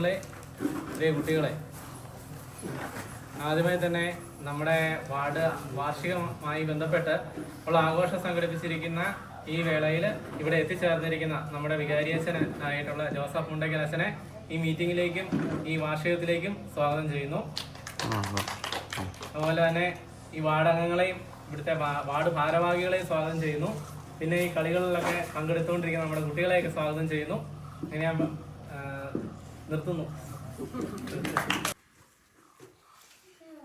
പ്രിയ കുട്ടികളെ, ആദ്യമായി തന്നെ നമ്മുടെ വാർഡ് വാർഷികമായി ബന്ധപ്പെട്ട് ഉള്ള ആഘോഷം സംഘടിപ്പിച്ചിരിക്കുന്ന ഈ വേളയിൽ ഇവിടെ എത്തിച്ചേർന്നിരിക്കുന്ന നമ്മുടെ വികാരിയച്ഛൻ ആയിട്ടുള്ള ജോസഫ് മുണ്ടയ്ക്കൽ അച്ഛനെ ഈ മീറ്റിംഗിലേക്കും ഈ വാർഷികത്തിലേക്കും സ്വാഗതം ചെയ്യുന്നു. അതുപോലെ തന്നെ ഈ വാർഡ് അംഗങ്ങളെയും ഇവിടുത്തെ വാർഡ് ഭാരവാഹികളെയും സ്വാഗതം ചെയ്യുന്നു. പിന്നെ ഈ കളികളിലൊക്കെ പങ്കെടുത്തുകൊണ്ടിരിക്കുന്ന നമ്മുടെ കുട്ടികളെയൊക്കെ സ്വാഗതം ചെയ്യുന്നു. ഇങ്ങനെ ഞാൻ നിർത്തുന്നു.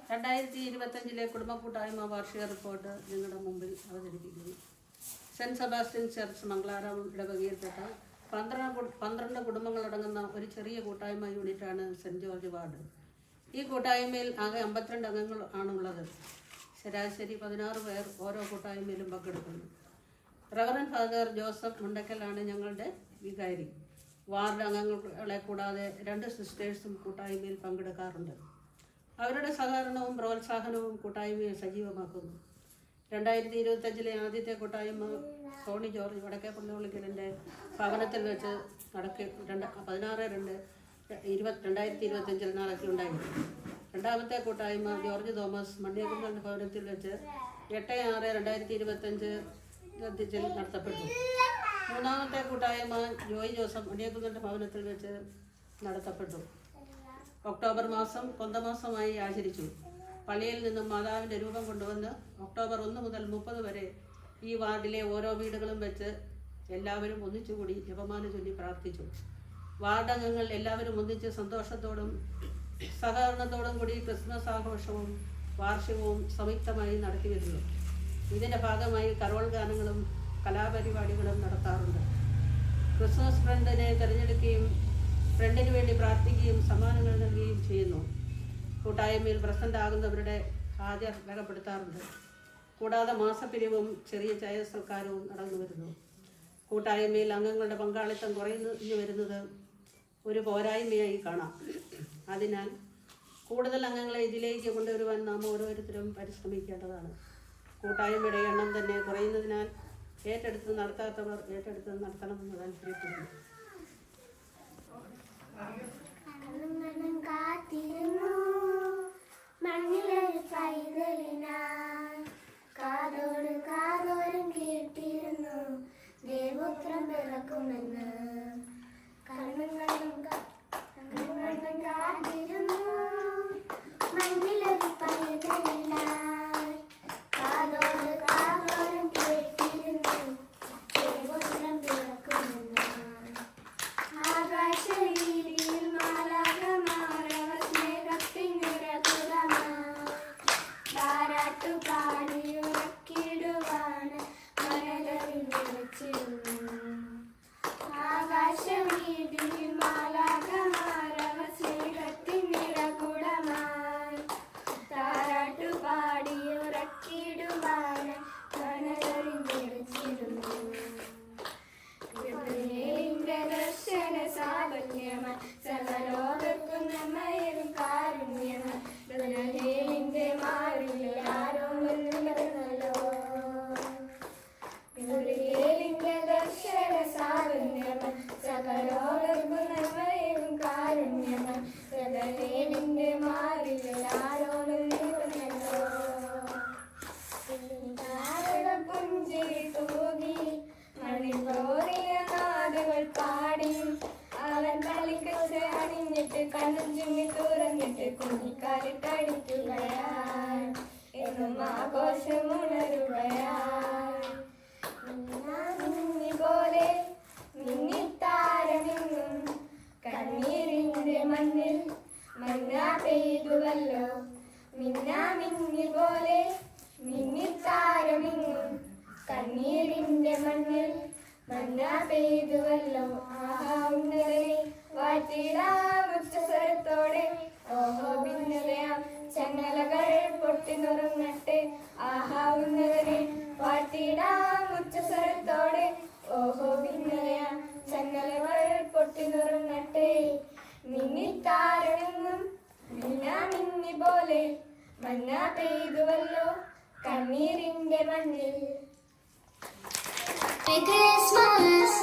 2025 കുടുംബ കൂട്ടായ്മ വാർഷിക റിപ്പോർട്ട് നിങ്ങളുടെ മുമ്പിൽ അവതരിപ്പിക്കുന്നു. സെൻറ്റ് സെബാസ്റ്റ്യൻ ചർച്ച് മംഗളാരാമം ഇടവകയിൽപ്പെട്ട 12 കുടുംബങ്ങളടങ്ങുന്ന ഒരു ചെറിയ കൂട്ടായ്മ യൂണിറ്റാണ് സെൻറ്റ് ജോർജ് വാർഡ്. ഈ കൂട്ടായ്മയിൽ ആകെ 52 അംഗങ്ങൾ ആണുള്ളത്. ശരാശരി 16 പേർ ഓരോ കൂട്ടായ്മയിലും പങ്കെടുക്കുന്നു. റവറൻഡ് ഫാദർ ജോസഫ് മുണ്ടയ്ക്കലാണ് ഞങ്ങളുടെ വികാരി. വാർഡ് അംഗങ്ങളെ കൂടാതെ 2 സിസ്റ്റേഴ്സും കൂട്ടായ്മയിൽ പങ്കെടുക്കാറുണ്ട്. അവരുടെ സഹകരണവും പ്രോത്സാഹനവും കൂട്ടായ്മയെ സജീവമാക്കുന്നു. 2025 ആദ്യത്തെ കൂട്ടായ്മ സോണി ജോർജ് വടക്കേപ്പള്ളിക്കലിൻ്റെ ഭവനത്തിൽ വെച്ച് 16/2/2025 നടക്കുകയുണ്ടായിരുന്നു. രണ്ടാമത്തെ കൂട്ടായ്മ ജോർജ് തോമസ് മണ്ണിയകുന്നലിൻ്റെ ഭവനത്തിൽ വെച്ച് 8/6/2025 നടത്തപ്പെട്ടു. മൂന്നാമത്തെ കൂട്ടായ്മ ജോയ് ജോസഫ് മണ്ണിയകുന്നലിൻ്റെ ഭവനത്തിൽ വെച്ച് നടത്തപ്പെട്ടു. ഒക്ടോബർ മാസം കൊന്തമാസമായി ആചരിച്ചു. പള്ളിയിൽ നിന്നും മാതാവിൻ്റെ രൂപം കൊണ്ടുവന്ന് ഒക്ടോബർ 1 മുതൽ 30 വരെ ഈ വാർഡിലെ ഓരോ വീടുകളും വെച്ച് എല്ലാവരും ഒന്നിച്ചുകൂടി ജപമാല ചൊല്ലി പ്രാർത്ഥിച്ചു. വാർഡ് അംഗങ്ങൾ എല്ലാവരും ഒന്നിച്ച് സന്തോഷത്തോടും സഹകരണത്തോടും കൂടി ക്രിസ്മസ് ആഘോഷവും വാർഷികവും സംയുക്തമായി നടത്തി വരുന്നു. ഇതിൻ്റെ ഭാഗമായി കരോൾ ഗാനങ്ങളും കലാപരിപാടികളും നടത്താറുണ്ട്. ക്രിസ്മസ് ഫ്രണ്ടിനെ തിരഞ്ഞെടുക്കുകയും ഫ്രണ്ടിന് വേണ്ടി പ്രാർത്ഥിക്കുകയും സമ്മാനങ്ങൾ നൽകുകയും ചെയ്യുന്നു. കൂട്ടായ്മയിൽ പ്രസന്റ് ആകുന്നവരുടെ ഹാജർ രേഖപ്പെടുത്താറുണ്ട്. കൂടാതെ മാസപ്പിരിവും ചെറിയ ചായ സൽക്കാരവും നടന്നു വരുന്നു. കൂട്ടായ്മയിൽ അംഗങ്ങളുടെ പങ്കാളിത്തം കുറഞ്ഞു വരുന്നത് ഒരു പോരായ്മയായി കാണാം. അതിനാൽ കൂടുതൽ അംഗങ്ങളെ ഇതിലേക്ക് കൊണ്ടുവരുവാൻ നാം ഓരോരുത്തരും പരിശ്രമിക്കേണ്ടതാണ്. കൂട്ടായ്മയുടെ എണ്ണം തന്നെ കുറയുന്നതിനാൽ ഏറ്റെടുത്ത് നടത്താത്തവർ ഏറ്റെടുത്ത് നടത്തണമെന്ന് താല്പര്യപ്പെടുന്നു. കാത്തിരുന്നു മണ്ണിലൊരു പൈതലിനായി, കാതോട് കാതോരം കേട്ടിരുന്നു ദേവപുത്രം പിറക്കുമെന്ന്. കണ്ണും കാത്തിരുന്നു മണ്ണിലൊരു പൈതലിനായി, കാതോട് കാതോരം കേട്ടിരുന്നു ദേവപുത്രം പിറക്കുമെന്ന്. ആകാശവീതിയിൽ മാലാഖമാരവർ സ്നേഹത്തിൻ നിറകുടമായി, താരാട്ടുപാടിയുറക്കിടുവാണ് മനകളിൽ വിളിച്ചിരുന്നു. ആകാശവീതിയിൽ മാലാഖമാരവർ സ്നേഹത്തിൻ നിറകുടമായി, താരാട്ടുപാടിയുറക്കിടുവാണ് മനകളിൽ വിളിച്ചിരുന്നു. ദർശന സാവന്യമായി സകലോകർക്കും നന്മയും കാരുണ്യമായി മാറില്ല ആരോ വരുന്നല്ലോ. ദർശന സാവന്യമായി സകലോകർക്കും നന്മയും കാരുണ്യമായി മാറില്ല ആരോ വരുന്നല്ലോ. പുഞ്ചിരി തൂകി മണിപ്പോറിയ നാടുകൾ പാടി അവൻ പള്ളിക്കച്ച് അണിഞ്ഞിട്ട് കണ്ണും ചുമ്മി തുറന്നിട്ട് കുഞ്ഞിക്കാലിട്ടടിക്കുകയായി എന്നും ആഘോഷം ഉണരുകയായി. മിന്നി പോലെ മിന്നിത്താരമെന്നും കണ്ണീരിന്റെ മണ്ണിൽ മഞ്ഞ പെയ്തുവല്ലോ. മിന്നി പോലെ മിന്നിത്താരമെന്നും കണ്ണീരിന്റെ മണ്ണിൽ മഞ്ഞ പെയ്തുവല്ലോ. ആഹാ ഉന്നതനെ വാറ്റിടാം ഉച്ചസ്വരത്തോടെ, ഓഹോ ഭിന്നതയാം ചങ്ങലകൾ പൊട്ടിനുറങ്ങട്ടെ. ആഹാ ഉന്നതനെ വാറ്റിടാം ഉച്ചസ്വരത്തോടെ, ഓഹോ ഭിന്നതയാം ചങ്ങലകൾ പൊട്ടിനുറങ്ങട്ടെ. മിന്നിത്താരമെന്നും മിന്നി പോലെ മഞ്ഞ പെയ്തുവല്ലോ കണ്ണീരിന്റെ മണ്ണിൽ. Christmas.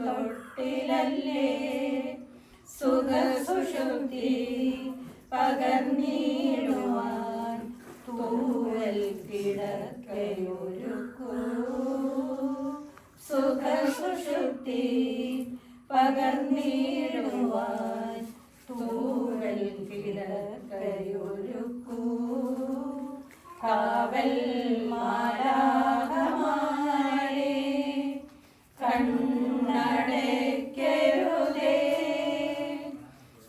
തൊട്ടിലല്ലേ സുഖസുഷുപ്തി പകർന്നിടുവാൻ തൂവൽ കിടക്കയൊരുക്കൂ സുഖസുഷുപ്തി പകർന്നിടുവാൻ തൂവൽ കിടക്കയൊരുക്കൂ കാവൽ മാലാഖമാരേ കണ്ണടയ്ക്കരുതേ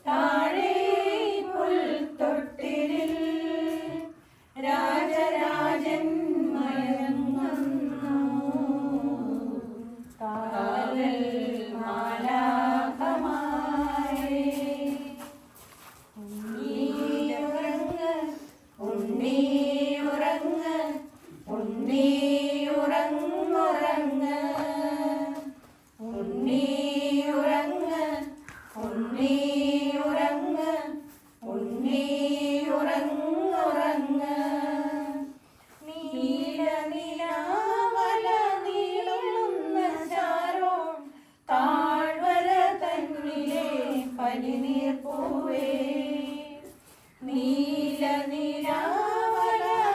താഴെ പുൽത്തൊട്ടിലിൽ രാജരാജൻ മയങ്ങുന്നു കാവൽ മാലാഖമാരേ ഉണ്ണീയുറങ്ങ് ഉണ്ണീയുറങ്ങ് ഉണ്ണീയുറങ്ങുറങ്ങ് ഉണ്ണീയുറങ്ങ് ഉണ്ണീയുറങ്ങ് ഉണ്ണീയുറങ്ങുറങ്ങ് നീലനിലാവല നീളുന്ന ചാരോൺ താഴ്വര തന്നിലെ പനിനീർപ്പൂവേ നീലനിലാവല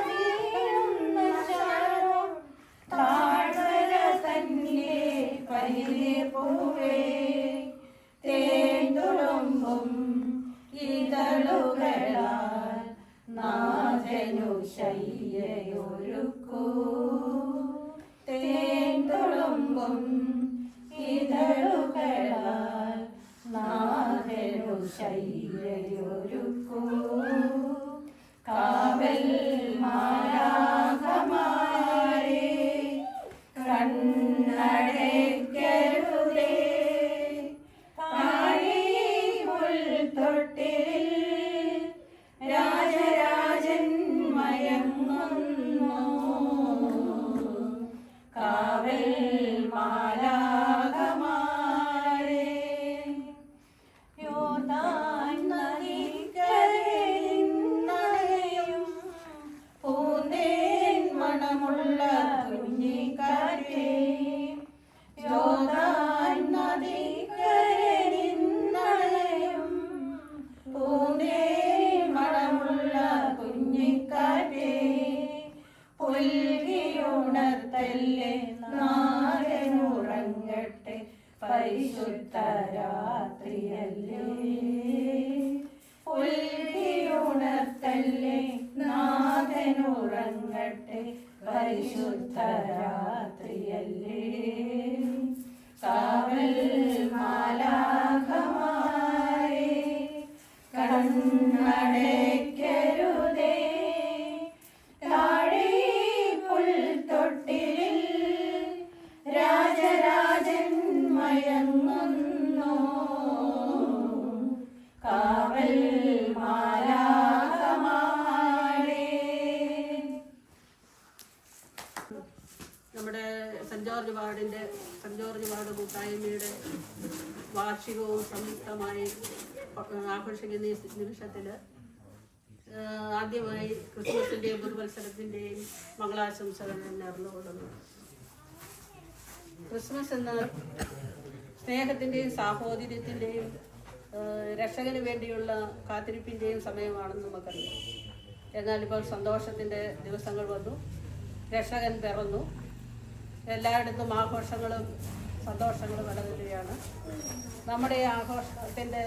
നീളുന്ന ചാരോൺ താഴ്വര തന്നിലെ പനിനീർപ്പൂവേ തേന്തുളുമ്പും ഇതളുകളാൽ നാഥനു ശയ്യയൊരുക്കൂ തേന്തുളുമ്പും ഇതളുകളാൽ നാഥനു ശയ്യയൊരുക്കൂ കാവൽ മാലാഖമാരേ കണ്ണടയ്ക്കരുതേ താഴെ പുൽത്തൊട്ടിലിൽ രാജരാജൻ മയങ്ങുന്നു കാവൽ മാലാഖമാരേ യോർദാൻ നദിക്കരയും പൂന്തേൻ മണമുള്ള കുഞ്ഞിക്കാറ്റേ യോർദാൻ നദിക്കരയും പൂന്തേൻ മണമുള്ള കുഞ്ഞിക്കാറ്റേ പുൽകിയുണർത്തല്ലേ നാരനുറങ്ങട്ടെ പരിശുദ്ധ രാത്രിയല്ലേ പുൽകിയുണർത്തല്ലേ നാഥനുറങ്ങട്ടെ പരിശുദ്ധ രാത്രിയല്ലേ കാവൽ മാലാഖമാരേ കണ്ണടയ്ക്കരുതേ താഴെ പുൽത്തൊട്ടിലിൽ രാജരാജൻ മയങ്ങുന്നു കാവൽ മാലാഖമാരേ നമ്മുടെ സെന്റ് ജോർജ് വാർഡ് കൂട്ടായ്മയുടെ വാർഷികവും സംയുക്തമായി ആഘോഷിക്കുന്ന ഈ നിമിഷത്തിൽ ആദ്യമായി ക്രിസ്മസിൻ്റെയും പുതുവത്സരത്തിൻ്റെയും മംഗളാശംസകൾ നേർന്നുകൊള്ളുന്നു. ക്രിസ്മസ് എന്ന സ്നേഹത്തിൻ്റെയും സാഹോദര്യത്തിൻ്റെയും രക്ഷകന് വേണ്ടിയുള്ള കാത്തിരിപ്പിൻ്റെയും സമയമാണെന്ന് നമുക്കറിയാം. എന്നാൽ ഇപ്പോൾ സന്തോഷത്തിൻ്റെ ദിവസങ്ങൾ വന്നു, രക്ഷകൻ പിറന്നു, എല്ലായിടത്തും ആഘോഷങ്ങളും സന്തോഷങ്ങളും നിലനിൽക്കുകയാണ്. നമ്മുടെ ഈ ആഘോഷത്തിൻ്റെ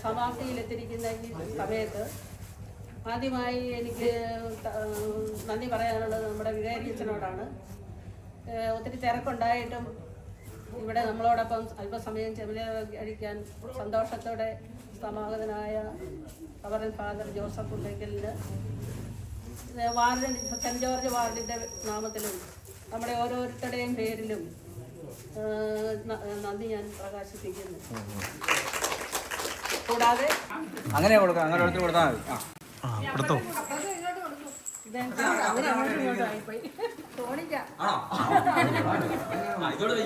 സമാപ്തിയിലെത്തിരിക്കുന്ന ഈ സമയത്ത് ആദ്യമായി എനിക്ക് നന്ദി പറയാനുള്ളത് നമ്മുടെ വികാരിയച്ഛനോടാണ്. ഒത്തിരി തിരക്കുണ്ടായിട്ടും ഇവിടെ നമ്മളോടൊപ്പം അല്പസമയം ചെലവഴിക്കാൻ സന്തോഷത്തോടെ സമാഗതനായ റവറൻഡ് ഫാദർ ജോസഫ് പുണ്ടയ്ക്കലിന് വാർഡിൻ്റെ സെൻറ്റ് ജോർജ് വാർഡിൻ്റെ നാമത്തിലും നമ്മുടെ ഓരോരുത്തരുടെയും പേരിലും നന്ദി ഞാൻ പ്രകാശിപ്പിക്കുന്നു. കൂടാതെ അങ്ങനെ കൊടുക്കാം, അങ്ങനെ എടുത്ത് കൊടുത്താൽ മതി.